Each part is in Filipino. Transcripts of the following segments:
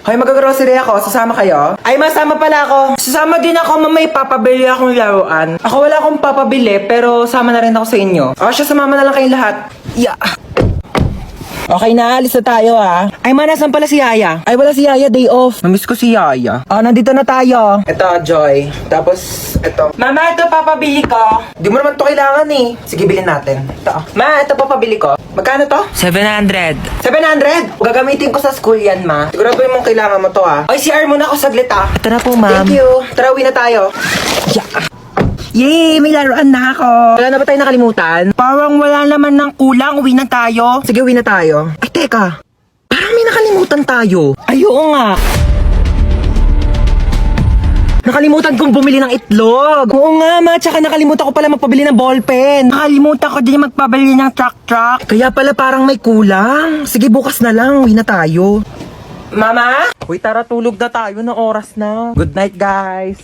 Hoy, mag-grocery ako. Sasama kayo? Ay, masama pala ako. Sasama din ako, mamay papabili akong laruan. Ako wala akong papabili, pero sama na rin ako sa inyo. O siya, sumama na lang kayong lahat. Yeah. Okay na, alis na tayo Ay, nasan pala si Yaya? Ay, wala si Yaya, day off. Namiss ko si Yaya. Nandito na tayo. Ito, Joy. Tapos, ito. Mama, ito papabili ko. Di mo naman to kailangan eh. Sige, bilhin natin. Ito. Ma, ito papabili ko. Magkano to? 700. 700? Gagamitin ko sa school yan, ma. Sigurado mong kailangan mo to Ay, CR muna ako saglit Ito na po, ma'am. Thank you. Tara, uwi na tayo. Yeah. Yay! May laruan na ako! Wala na ba tayo nakalimutan? Parang wala naman ng kulang. Uwi na tayo. Sige, uwi na tayo. Ay, teka. Parang may nakalimutan tayo. Ay, oo nga. Nakalimutan kong bumili ng itlog. Oo nga, ma. Tsaka nakalimutan ko pala magpabili ng ballpen. Nakalimutan ko din magpabili ng truck. Kaya pala parang may kulang. Sige, bukas na lang. Uwi na tayo. Mama? Uy, tara, tulog na tayo na oras na. Good night, guys.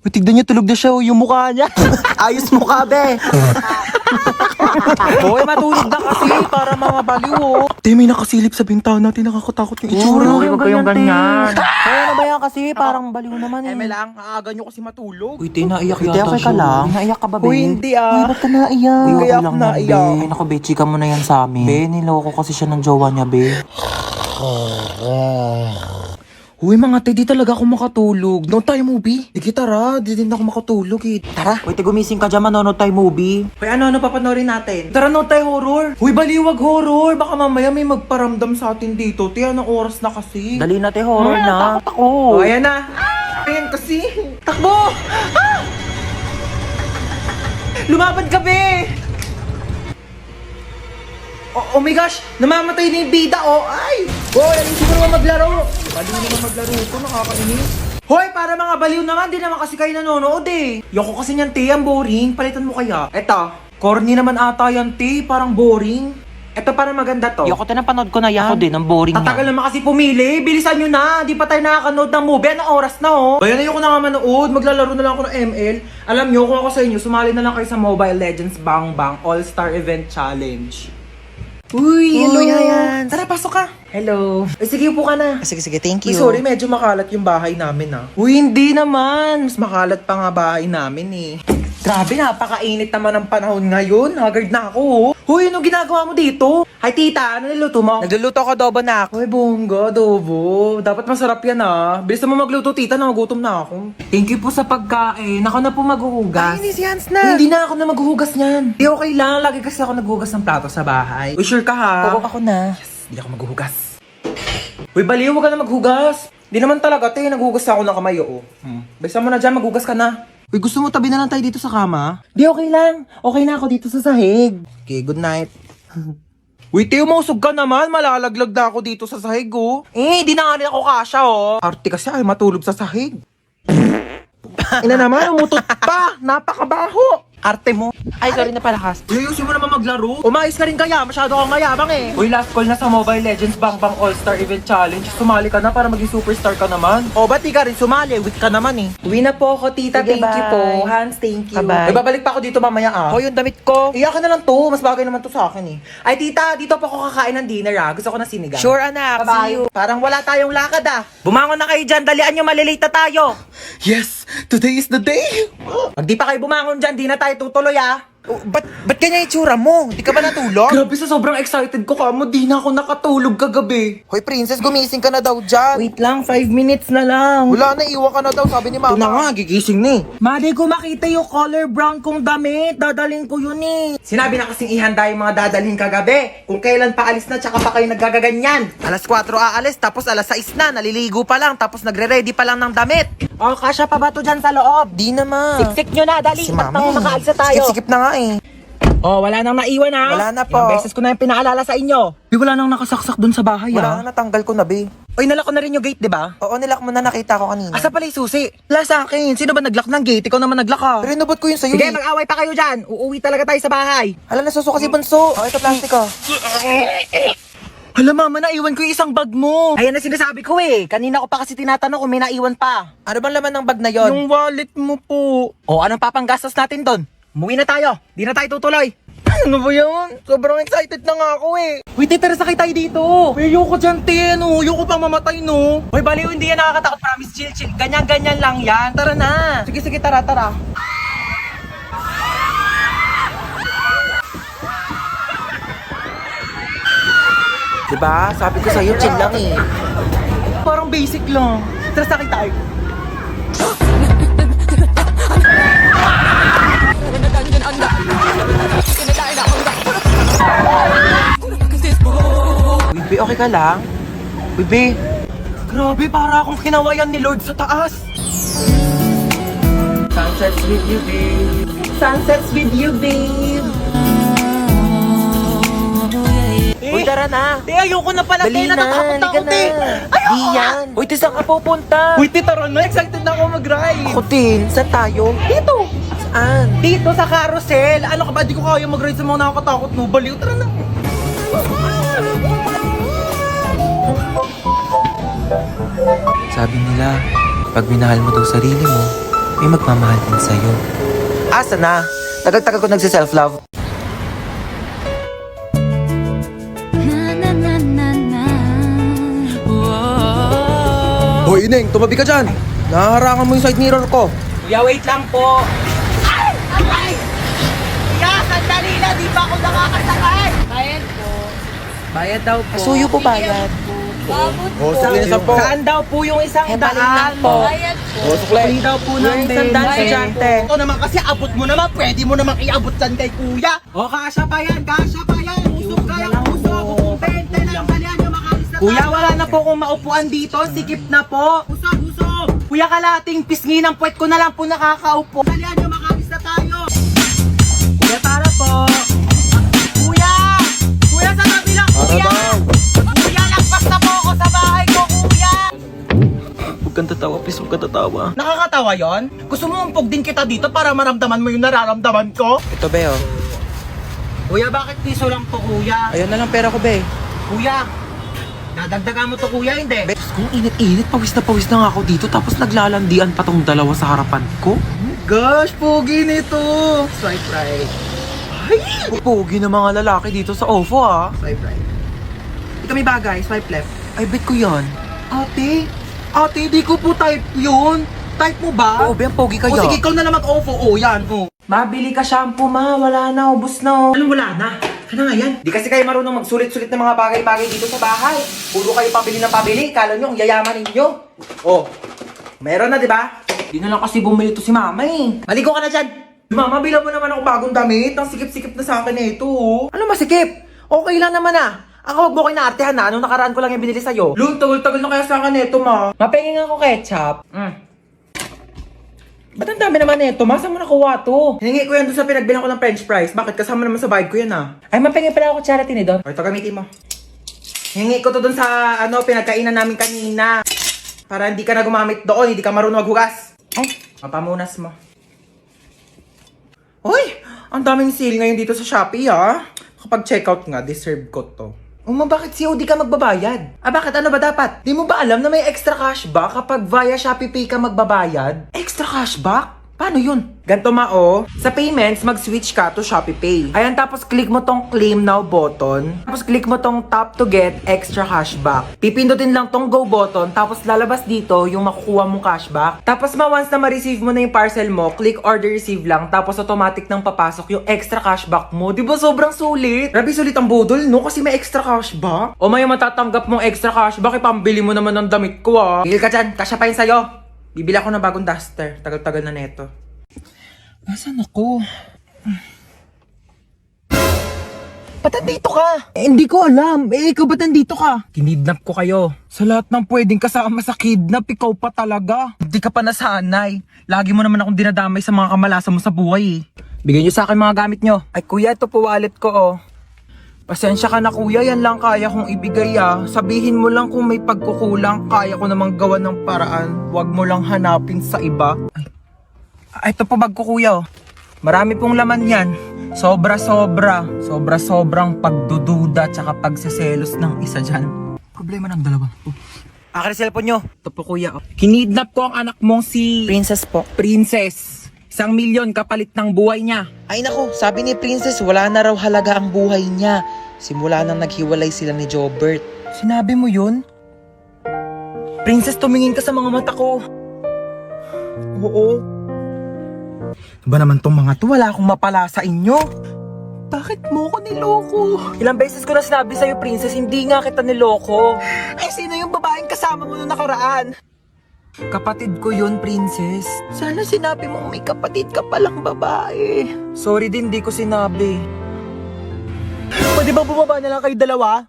Tignan niyo, tulog na siya yung mukha niya. Ayos mukha, be. Hoy, matulog na kasi para mga baliw. May nakasilip sa bintana natin. Nakakatakot yung itsura. Huwag kayong ganyan. Kaya na ba yan kasi? Parang baliw naman May lang, aaga niyo kasi matulog. Uy, naiyak Uy, yata okay ka siya. lang? Naiyak ka ba, be? Uy, hindi Uy, ba't ka naiyak? Uy, kaya okay ako lang yan, naiyak. be. Naku, be, chika mo na yan sa amin. Be, niloko kasi siya ng jowa niya, be. Uy, mga te, di talaga ako makatulog. Noon tayo movie. Sige, tara. Di din ako makatulog eh. Tara. Uy, gumising ka dyan, manonood tayo movie. Uy, ano papanorin natin? Tara, noon tayo horror. Uy, baliwag horror. Baka mamaya may magparamdam sa atin dito. Te, anong oras na kasi? Dali na, te, horror na. Takot ako. Oh, ayan na. Ayan kasi. Takbo! Ah! Lumapad ka, be! Oh my gosh! Namamatay na yung bida, Ay! Hoy, alisin mo naman maglaro! Baliw naman maglaro ito, nakakainis. Hoy, para mga baliw naman, di naman kasi kayo nanonood eh. Yoko kasi niyan, te, ang boring. Palitan mo kaya. Eto, corny naman ata yan, te. Parang boring. Eto, parang maganda to. Yoko, tinapanood ko na yan. Ako din, ang boring Tatagal niya. naman kasi pumili. Bilisan nyo na. Di pa tayo nakakanood ng movie. Anong oras na, Bayan na yung ko na nga manood. Maglalaro na lang ako ng ML. Alam nyo, kung ako sa inyo, sumali na lang kayo sa Mobile Legends Bang Bang All-Star Event Challenge. Uy, hello Yayan. Tara, pasok ka. Hello. Ay, sige, upo ka na. Sige, thank Uy, sorry, medyo makalat yung bahay namin, Uy, hindi naman. Mas makalat pa nga bahay namin, eh. Grabe, napakainit naman ang panahon ngayon. Haggard na ako, Uy, anong ginagawa mo dito? Hi, tita. Ano niluto mo? Nagluluto ako adobo na ako. Uy, bongga, adobo. Dapat masarap yan, Bilis na mo magluto, tita. Nagugutom na ako. Thank you po sa pagkain. Ako na po maghuhugas. Ay, hindi si Hans na. Hindi na ako na maghuhugas niyan. Di okay lang. Lagi kasi ako naghuhugas ng plato sa bahay. Uy, sure ka, ha? Oo, ako na. Hindi ako maghuhugas. Uy, baliw, huwag ka na maghugas. Di naman talaga, te. Naghuhugas ako ng kamay, Bisa mo na dyan, maghugas ka na. Uy, gusto mo tabi na lang tayo dito sa kama? Di, okay lang. Okay na ako dito sa sahig. Okay, good night. Uy, te, umusog ka naman. Malalaglag na ako dito sa sahig, di na nga rin ako kasha, Arte kasi ay matulog sa sahig. Ina naman, umutot pa. Napakabaho. Arte mo. Ay, sorry na palakas. Uy, ayusin mo naman maglaro. Umayos ka rin kaya, masyado kang mayabang eh. Uy, last call na sa Mobile Legends Bang Bang All-Star Event Challenge. Sumali ka na para maging superstar ka naman. Ba't di ka rin sumali? Weak ka naman eh. Uwi na po ako, tita. Sige, thank you bye. po. Hans, thank you. Bye-bye. Babalik pa ako dito mamaya Yung damit ko. Iyakin na lang to. Mas bagay naman to sa akin eh. Ay, tita, dito pa ako kakain ng dinner Gusto ko na sinigang. Sure, anak. Bye-bye. See you. Parang wala tayong lakad Bumangon na kayo dyan. Dalian nyo, malilate na tayo. Yes! Today is the day! Pag di pa kayo bumangon dyan, di na tayo tutuloy Ba't kanya itsura mo? Di ka ba natulog? Grabe, sa sobrang excited ko kamo, di na ako nakatulog kagabi. Hoy, princess, gumising ka na daw dyan. Wait lang, 5 minutes na lang. Wala na, iwan ka na daw, sabi ni Ito na mama. nga, gigising na Madi ko makita yung color brown kong damit. Dadalhin ko yun Sinabi na kasing ihanda yung mga dadalhin kagabi. Kung kailan pa alis na, tsaka pa kayo naggagaganyan. Alas 4 aalis, tapos alas 6 na, naliligo pa lang, tapos nagre-ready pa lang ng damit. Kasya pa ba to dyan sa loob? Di naman. Siksik nyo na, dali. Si Ba't mami. na makaalis na tayo? Sikip na nga eh. Wala nang naiwan Wala na po. Ilang beses ko na yung pinaalala sa inyo. Wala nang nakasaksak dun sa bahay Wala na, natanggal ko na, be. Oy, nalak ko na rin yung gate, di ba? Oo, nilak mo na, nakita ko kanina. Asa pala yung susi? Wala sa akin. Sino ba naglock ng gate? Ikaw naman naglock Pero inubot ko yun sa'yo Sige, eh. mag-away pa kayo dyan. Uuwi talaga tayo sa bahay. Hala, nasusuka si Bunso. Ito plastic ko. Hala, mama, naiwan ko yung isang bag mo. Ayan na sinasabi ko Kanina ko pa kasi tinatanong kung may naiwan pa. Ano bang laman ng bag na yon? Yung wallet mo po. Anong papanggastos natin doon? Umuwi na tayo. Di na tayo tutuloy. Ano ba yan? Sobrang excited na nga ako eh. Wait, tara sakay tayo dito. Uy, ayoko dyan, te. Ano? Ayoko pang mamatay, no? Hoy, baliw, hindi yan nakakatakot. Promise, chill, chill. Ganyan-ganyan lang yan. Tara na. Sige, sige, tara, tara. Diba? Sabi ko sa'yo, chill lang eh. Parang basic lang. Tara sakay tayo. Bibi, okay ka lang? Bibi. Grabe, para akong kinawayan ni Lord sa taas. Sunsets with you, babe. Sunsets with you, babe. Uy, tara na. Te, ayoko na pala, te. Dali na, Natatakot ako, halika te. na. Ayoko Di yan. Uy, te, saan ka pupunta? Uy, te, tara na. Excited na ako mag-ride. Ako din. Saan tayo? Dito. Saan? Dito sa carousel. Ano ka ba? Di ko kaya mag-ride sa mga nakakatakot, no? Baliw, tara na. Sabi nila, pag minahal mo daw sarili mo, may magmamahal din sa'yo. Asa na? Tagal-tagal ko nagsi-self-love. Hoy, Ineng, tumabi ka dyan. Naharangan mo yung side mirror ko. Kuya, wait lang po. Ay! Aray! Kuya, sandali na. Di ba ako nakakasakay? Bayad po. Bayad daw po. Asuyo po bayad. Oh, sige na po. Saan daw po yung isang Hepaling daan? lang po. Oh, sukle. Free daw po ng Isang daan, estudyante. Ito naman kasi abot mo naman. Pwede mo naman iabot dyan kay kuya. O, kasya pa yan. Kasya pa yan. Usok kayo. Usok. Kung 20 lang. Dalihan nyo makalis na kuya, wala na po kung maupuan dito. Sikip na po. Usok, usok. Kuya, kalating pisngi ng puwet ko na lang po nakakaupo. Dalihan nyo makalis na tayo. Kuya, tara po. Kuya! Kuya, sa tabi lang, kuya! Kuya, lagpas na po ako sa bahay ko, kuya! Huwag kang tatawa, please. Huwag kang tatawa. Nakakatawa yon? Gusto mo umpog din kita dito para maramdaman mo yung nararamdaman ko? Ito, be, oh. Kuya, bakit piso lang to, kuya? Ayun na lang pera ko, be. Kuya, dadagdagan mo to, kuya, hindi? Be, kung init-init, pawis na nga ako dito, tapos naglalandian pa tong dalawa sa harapan ko. Gosh, pogi nito! Swipe right. Ay! Pugi ng mga lalaki dito sa OFO, ah. Swipe right. Ito may bagay, swipe left. Ay, bet ko yan. Ate, di ko po type yun. Type mo ba? Oo, be, ang pogi kaya. O sige, ikaw na lang mag-ofo. O, yan, o. Mabili ka shampoo, ma. Wala na, ubos na, oh. Anong wala na? Ano nga yan? Di kasi kayo marunong magsulit-sulit ng mga bagay-bagay dito sa bahay. Puro kayo pabili ng pabili. Kala nyo, ang yayaman ninyo. Oh, meron na, di ba? Di na lang kasi bumili to si mama, eh. Maligo ka na dyan. Mama, bilang mo naman ako bagong damit. Ang sikip-sikip na sa akin na ito, oh. Ano masikip? Okay lang naman ah. Ako, wag mo kayo naartehan na. Anong nakaraan ko lang yung binili sa'yo? Lun, tagal-tagal na kaya sa akin ito, ma. Mapengin ako ketchup. Ba't ang dami naman ito, ma? Saan mo nakuha to? Hiningi ko yan doon sa pinagbilang ko ng french fries. Bakit? Kasama naman sa bayad ko yan, ah. Ay, mapengin pala ako charity ni Don. O, ito gamitin mo. Hiningi ko to doon sa, pinagkainan namin kanina. Para hindi ka na gumamit doon, hindi ka marunong maghugas. Ay, Mapamunas mo. Uy! Ang daming sale ngayon dito sa Shopee, ha? Kapag checkout nga, deserve ko to. Bakit COD ka magbabayad? Bakit? Ano ba dapat? Di mo ba alam na may extra cashback kapag via Shopee Pay ka magbabayad? Extra cashback? Paano yun? Ganto, sa payments, mag-switch ka to Shopee Pay. Ayan, tapos click mo tong claim now button. Tapos click mo tong tap to get extra cashback. Pipindutin lang tong go button, tapos lalabas dito yung makukuha mong cashback. Tapos once na ma-receive mo na yung parcel mo, click order receive lang, tapos automatic nang papasok yung extra cashback mo. Di ba sobrang sulit? Grabe sulit ang budol, no? Kasi may extra cashback. O may matatanggap mong extra cashback, ipambili mo naman ng damit ko, ah. Tigil ka dyan, kasya pa yun sa'yo. Bibili ako ng bagong duster. Tagal-tagal na neto. Nasaan ako? Ba't nandito ka? hindi ko alam. Ikaw ba't nandito ka? Kinidnap ko kayo. Sa lahat ng pwedeng kasama sa kidnap, ikaw pa talaga. Hindi ka pa nasanay. Lagi mo naman akong dinadamay sa mga kamalasan mo sa buhay, eh. Bigyan nyo sa akin mga gamit nyo. Ay kuya, ito po wallet ko, oh. Pasensya ka na kuya, yan lang kaya kong ibigay, ah. Sabihin mo lang kung may pagkukulang, kaya ko namang gawa ng paraan. Huwag mo lang hanapin sa iba. Ay, ito po bag ko kuya, oh. Marami pong laman yan. Sobra-sobra. Sobra-sobrang pagdududa tsaka pagseselos ng isa dyan. Problema ng dalawa. Akin ang cellphone nyo. Ito po kuya, oh. Kinidnap ko ang anak mong si... Princess po. Princess. 1,000,000 kapalit ng buhay niya. Ay nako, sabi ni Princess wala na raw halaga ang buhay niya. Simula nang naghiwalay sila ni Jobert. Sinabi mo yun? Princess, tumingin ka sa mga mata ko. Oo. Ba naman tong mga to, wala akong mapala sa inyo. Bakit mo ko niloko? Ilang beses ko na sinabi sa'yo, Princess, hindi nga kita niloko. Ay, sino yung babaeng kasama mo nung nakaraan? Kapatid ko yun, Princess. Sana sinabi mong may kapatid ka palang babae. Sorry din, di ko sinabi. Pwede ba bumaba na lang kayo dalawa?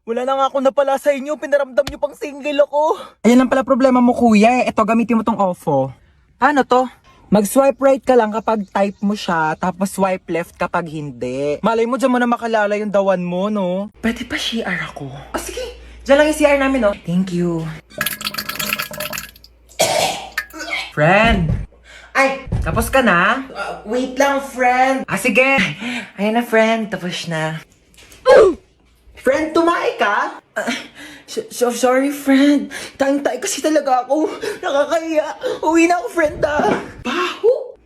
Wala na nga ako napala sa inyo, pinaramdam nyo pang single ako. Ayan lang pala problema mo, kuya. Ito, gamitin mo tong OFO. Ano to? Mag-swipe right ka lang kapag type mo siya, tapos swipe left kapag hindi. Malay mo, dyan mo na makalala yung dawan mo, no? Pwede pa CR ako? Oh, sige. Dyan lang yung CR namin, no? Thank you. Friend! Ay, tapos ka na? Wait lang, friend. Ah, sige. Ayan na, friend. Tapos na. Friend, tumae ka? Sorry, friend. Tayong-tay kasi talaga ako. Nakakahiya. Uwi na ako, friend, Baho!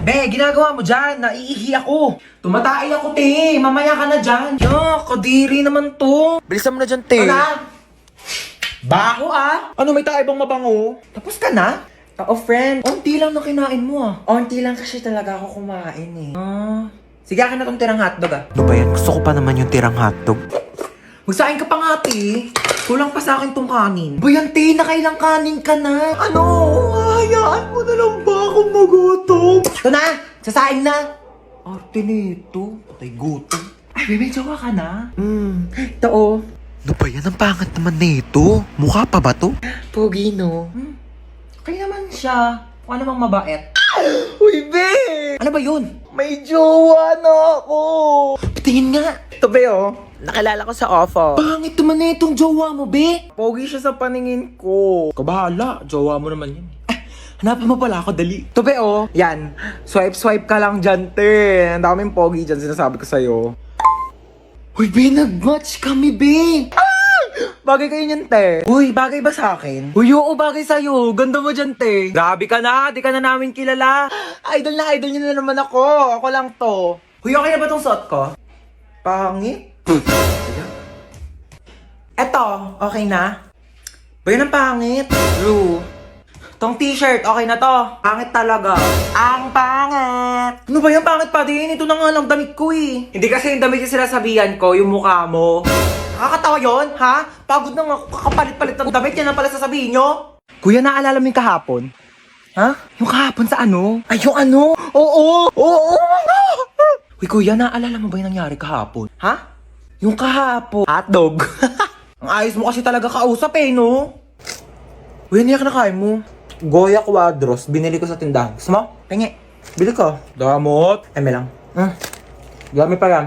Be, ginagawa mo dyan. Naiihi ako. Tumatay ako, te. Mamaya ka na dyan. Ya, kadiri naman to. Bilisan mo na dyan, te. Ano? Baho, ah. Ano, may tayo bang mabango? Tapos ka na? Oo, friend. Unti lang na kinain mo, Onti lang kasi talaga ako kumain, eh. Sige, akin na tong tirang hotdog, ah. Ano ba yan? Gusto ko pa naman yung tirang hotdog. Magsain ka pa nga, te. Kulang pa sa akin tong kanin. Bayan, te, nakailang kanin ka na. Ano? Hayaan mo na lang ba akong magutom? Ito na! Sasaing na! Arte nito. Patay gutom. Ay, may jowa ka na? Ito, oh. Ano ba yan? Ang pangat naman nito. Mukha pa ba to? Pogi, no? Okay naman siya. Mukha namang mabait. Uy, be! Ano ba yun? May jowa na ako. Tingin nga. Ito, be, oh. Nakilala ko sa ofo. Pangit naman na itong jowa mo, be. Pogi siya sa paningin ko. Kabahala. Jowa mo naman yun. Hanapan mo pala ako, dali. Ito, be, oh. Yan. Swipe ka lang dyan, te. Ang daming pogi dyan, sinasabi ko sa'yo. Uy, be, nag-match kami, be. Bagay kayo niyan, te. Uy, bagay ba sa akin? Uy, oo, bagay sa'yo. Ganda mo dyan, te. Grabe ka na. Di ka na namin kilala. Idol niyo na naman ako. Ako lang to. Uy, okay na ba tong suot ko? Pangit. Eto, okay na? Ba yun ang pangit? True. Tong t-shirt, okay na to. Pangit talaga. Ang pangit! Ano ba yung pangit pa din? Ito na nga lang damit ko eh. Hindi kasi yung damit yung sinasabihan ko, yung mukha mo. Nakakatawa yun, ha? Pagod na nga ako kakapalit-palit ng damit, yan ang pala sasabihin nyo. Kuya, naalala mo yung kahapon? Ha? Yung kahapon sa ano? Ay, yung ano? Oo! Oo! Uy, kuya, naalala mo ba yung nangyari kahapon? Ha? Yung kahapon. Hotdog. Ang ayos mo kasi talaga kausap eh, no? Uy, ano yung kinakain mo? Goya Quadros. Binili ko sa tindahan. Gusto mo? Tingi. Bili ko. Damot. Eme lang. Dami pa yan.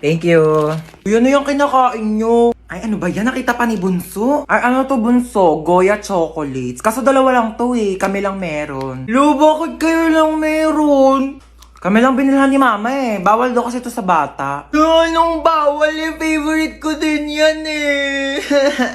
Thank you. Uy, ano yung kinakain nyo? Ay, ano ba yan? Nakita pa ni Bunso? Ay, ano to, Bunso? Goya chocolates. Kaso dalawa lang to eh. Kami lang meron. Lo, bakit kayo lang meron? Kami lang binilhan ni Mama eh. Bawal daw kasi ito sa bata. Anong bawal eh? Favorite ko din yan eh.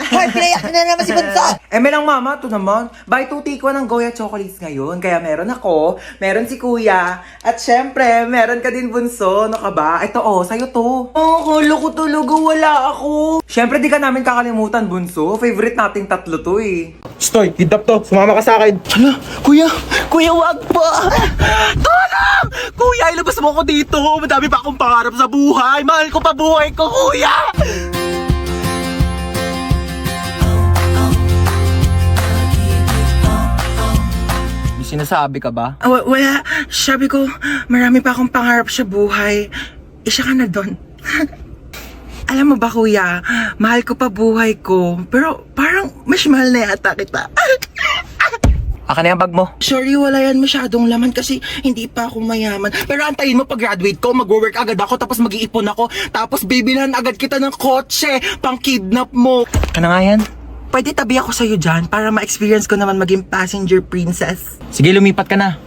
Hoy, pinayak na naman si Bunso! May lang Mama, ito naman. Buy 2 take 1 ng Goya chocolates ngayon. Kaya meron ako, meron si Kuya, at syempre, meron ka din Bunso. Ano ka ba? Ito oh, sa'yo to. Akala ko talaga wala ako. Syempre, di ka namin kakalimutan, Bunso. Favorite nating tatlo to eh. Stoy, kidnap to. Sumama ka sa akin. Hala, Kuya! Kuya, wag pa! Tulong! Kuya, ilabas mo ako dito. Madami pa akong pangarap sa buhay. Mahal ko pa buhay ko, kuya! May sinasabi ka ba? Wala. Sabi ko, marami pa akong pangarap sa buhay. Isa ka na doon. Alam mo ba, kuya, mahal ko pa buhay ko. Pero parang mas mahal na yata kita. Aka na yung bag mo. Sorry, wala yan masyadong laman kasi hindi pa ako mayaman. Pero antayin mo pag graduate ko, mag-work agad ako, tapos mag-iipon ako. Tapos bibilhan agad kita ng kotse, pang kidnap mo. Ano nga yan? Pwede tabi ako sa'yo dyan para ma-experience ko naman maging passenger princess. Sige, lumipat ka na.